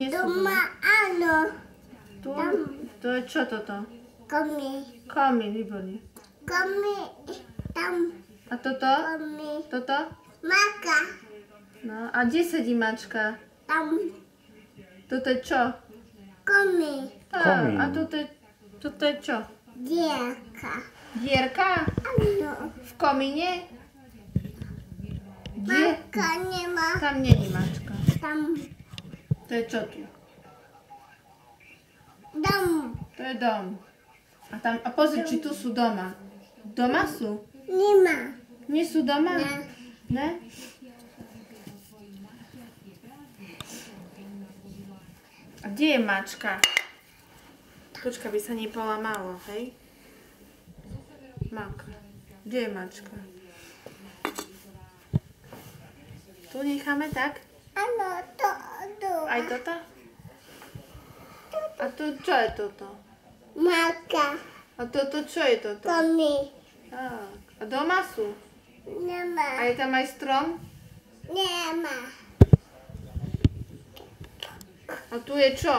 Doma áno. Tu? To je čo toto? Komí. Komín, výborne. Komí. Tam. A toto? Komí. Toto? Maka. No, a kde sedí mačka? Tam. Toto je čo? Komí. Komín. A toto je čo? Dierka. Dierka? Áno. V komíne? Kde? Mačka nemá. Tam není mačka. Tam. To je čo tu? Dom. To je dom. A pozri, či tu sú doma. Doma sú? Nemá. Nie sú doma? Ne. Ne? A kde je mačka? Počka, by sa nepolamalo, hej? Maka. Kde je mačka? Tu necháme tak? Áno, to. Aj toto? A tu čo je toto? Maka. A toto čo je toto? Komí. Tak. A doma sú? Nemá. A je tam aj strom? Nemá. A tu je čo?